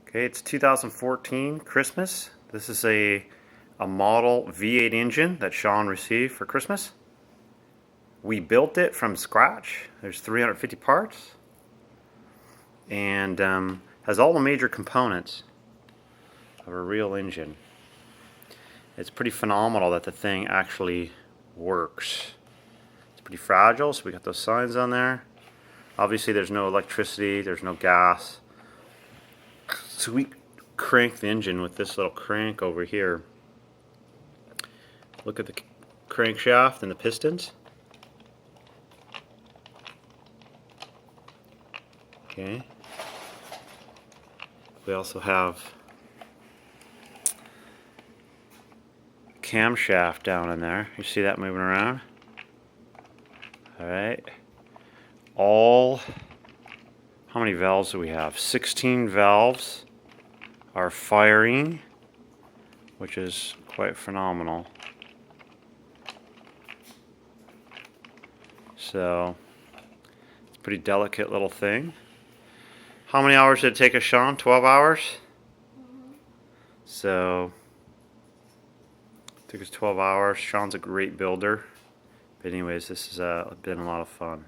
Okay, it's 2014 Christmas. This is a model V8 engine that Sean received for Christmas. We built it from scratch. There's 350 parts and has all the major components of a real engine. It's pretty phenomenal that the thing actually works. It's pretty fragile, so we got those signs on there. Obviously there's no electricity, there's no gas. So we crank the engine with this little crank over here. Look at the crankshaft and the pistons. Okay. We also have camshaft down in there. You see that moving around? Alright. How many valves do we have? 16 valves are firing, which is quite phenomenal. So, it's a pretty delicate little thing. How many hours did it take us, Sean? 12 hours? So, it took us 12 hours. Sean's a great builder. But anyways, this has been a lot of fun.